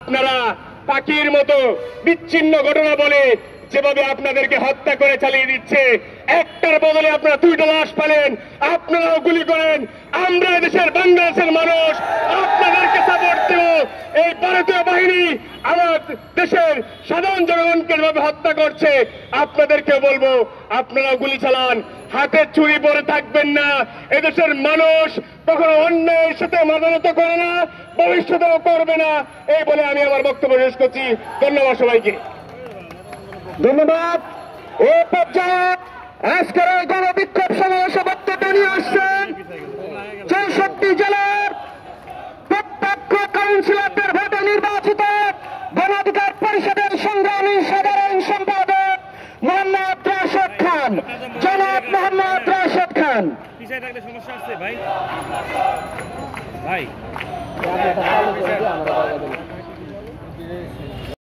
আপনারা পাখির মতো বিচ্ছিন্ন ঘটনা বলে যেভাবে আপনাদেরকে হত্যা করে চালিয়ে দিচ্ছে, একটার বদলে আপনারা 2টা লাশ পেলেন, আপনারাও গুলি করেন। আমরা দেশের বাংলাদেশের মানুষ আপনাদেরকে সাপোর্ট দেব। এই ভারতীয় বাহিনী আমার দেশের সাধারণ জনগণকে যেভাবে হত্যা করছে, আপনাদেরকে বলবো আপনারাও গুলি চালান, হাতে ছুরি পরে থাকবেন না। এদেশের মানুষ কখনো অন্যায়ের সাথে মাতানত করে না, ভবিষ্যতেও করবে না। এই বলে আমি আমার বক্তব্য শেষ করছি। ধন্যবাদ সবাইকে। ধন্যবাদ। এই পর্যায়ে আজকের এই গণবিক্ষোভ সমাবেশে বক্তব্য নিয়ে আসছেন 64 জেলার প্রত্যক্ষ কাউন্সিলরদের ভোটে নির্বাচিত গণ অধিকার পরিষদের সংগ্রামী সাধারণ সম্পাদক মোহাম্মদ রাশেদ খান, জনাব মোহাম্মদ রাশেদ খান। সমস্যা আছে ভাই।